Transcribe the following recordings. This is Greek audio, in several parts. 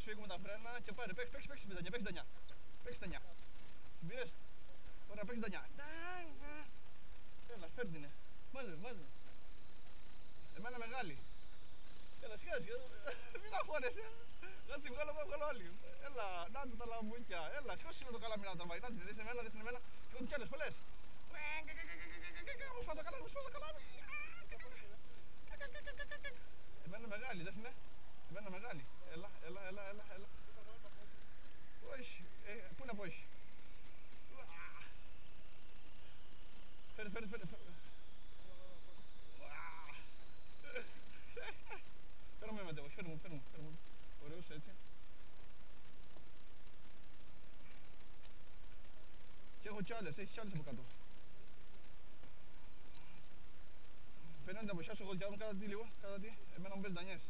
σφίγγουμε τα φρένα και πάρε, παίξε τα 9. Παίξε τα 9. Την πήρες. Ωραία, παίξε τα 9. Έλα, φέρνει. Μάζε. Εμένα μεγάλη. Έλα, σιγά. Μην αγχώνεσαι. Να τη βγάλω, βγάλω άλλη. Έλα, να τα λαμπούκια. Έλα, σηκώσε το καλάμι να τραβάει. Να τη δεις εμένα. Σηκώσε κι άλλες πολλές. Μου σπάω το καλάμι. Εμένα μεγάλη, δεν είναι. Εμένα μεγάλη. Έλα. Όχι, πού να πω όχι. Φέρε. Φέρε με μετέβω, φέρε μου. Ωραίος έτσι. Και έχω κι άλλες, έχεις κι άλλες από κάτω. Φέρε να τα βοηθιάσω εγώ, για να κάτα τι λίγο, εμένα μου παίζει δανιές.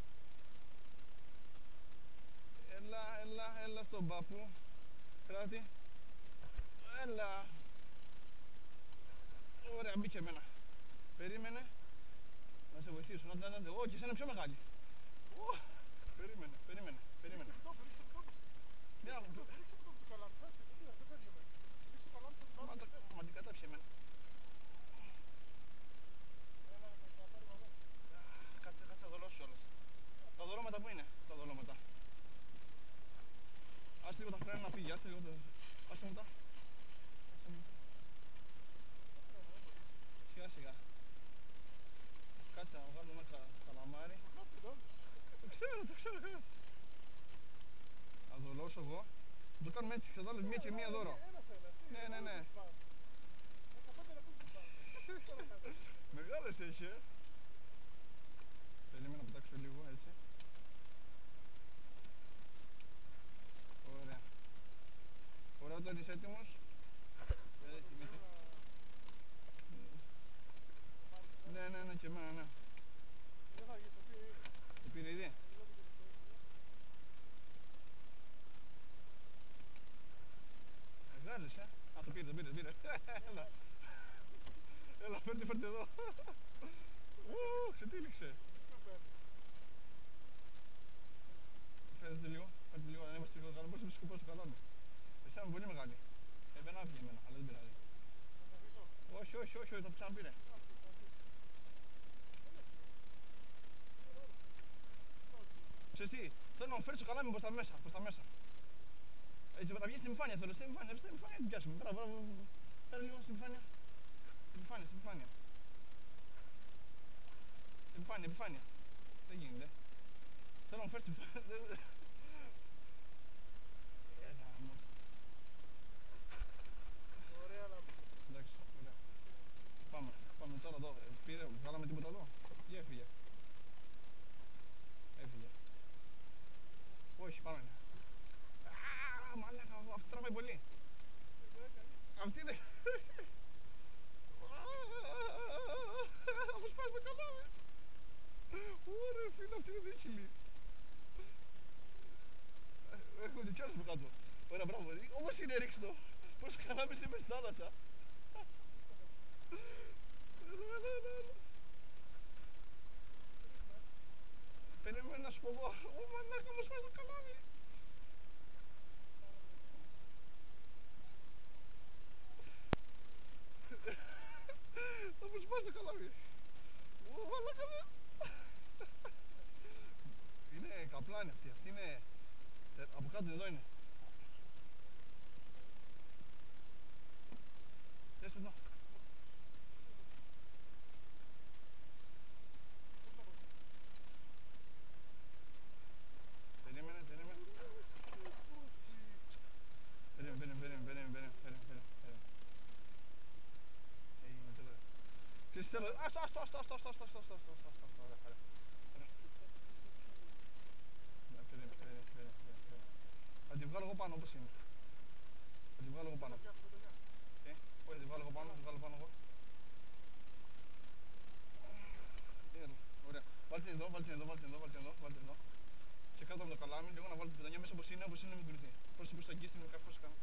Έλα στον παππού. Κράτη. Έλα. Ωραία, μπήκε εμένα. Περίμενε. Να σε βοηθήσω, όχι, εσένα πιο μεγάλη. Περίμενε. Μα την κατάψε εμένα. Κάτσε να δολώσεις όλες. Τα δολώματα που είναι, τα δολώματα. Άσε λίγο τα φρένα να φύγει, άσε μου τα. Σιγά. Κάτσε να βγάλω ένα καλαμάρι. Το ξέρω. Να δολώσω εγώ. Το κάνουμε έτσι, θα βάλω μία και μία δώρο. Ναι. Μεγάλες έχει, Περίμενα να πετάξω λίγο, έτσι. Ωραία, όταν είσαι έτοιμος. Ναι, και εμένα, ναι. Το πήρε ήδη. Μεγάλες, Α, το πήρε. Έλα, φέρτε εδώ. Ξετύλιξε. Φέρτε λίγο, να είμαστε λίγο καλό. Πώς σκουπώ στο καλάμι. Εσένα είναι πολύ μεγάλη. Εμένα άφηγε εμένα, αλλά δεν πειράζει. Όχι, το ξαναπήρε. Ξέρεις τι, θέλω να φέρεις το καλάμι προς τα μέσα. Έτσι, να βγει στην επιφάνεια θέλω, στην επιφάνεια την πιάσουμε. Μπράβο. Φέρε λίγο στην επιφάνεια. Στην επιφάνεια. Δεν γίνεται. Θέλω να φέρεις την επιφάνεια. Εντάξει, ωραία. Πάμε τώρα εδώ. Βγάλαμε τίποτα εδώ. Ή έφυγε. Όχι, πάμε. Μαλάκα, αυτό τραβάει πολύ. Αυτή είναι. Θα μου σπάσει το καλάμι. Ωραία φίλε, αυτή είναι δύσκολη. Έχω και κι άλλες από κάτω. Ωραία, μπράβο. Όμως είναι ρίξτο. Πώς καλάμι είσαι μες στη θάλασσα. Έλα. Περίμενε να σου πω εγώ. Μαλάκα, μου σπάσει το καλάμι. Θα μου σπάσει το καλάμι. Μαλάκα, είναι καπλάνη αυτή είναι. Από κάτω εδώ είναι. Δες εδώ. Περίμενε. Έγινε τώρα. Ξέρεις τι θέλω. Άστο. Ωραία. Περίμενε. Θα τη βγάλω εγώ πάνω όπως είναι. Όχι, θα τη βγάλω εγώ πάνω, εγώ. Ωραία. Βάλτε εδώ. Και κάτω από το καλάμι, λίγο να βάλω την πιτανιά μέσα όπως είναι, μην κρυθεί. Πώς το αγγίσει, μην κάνω.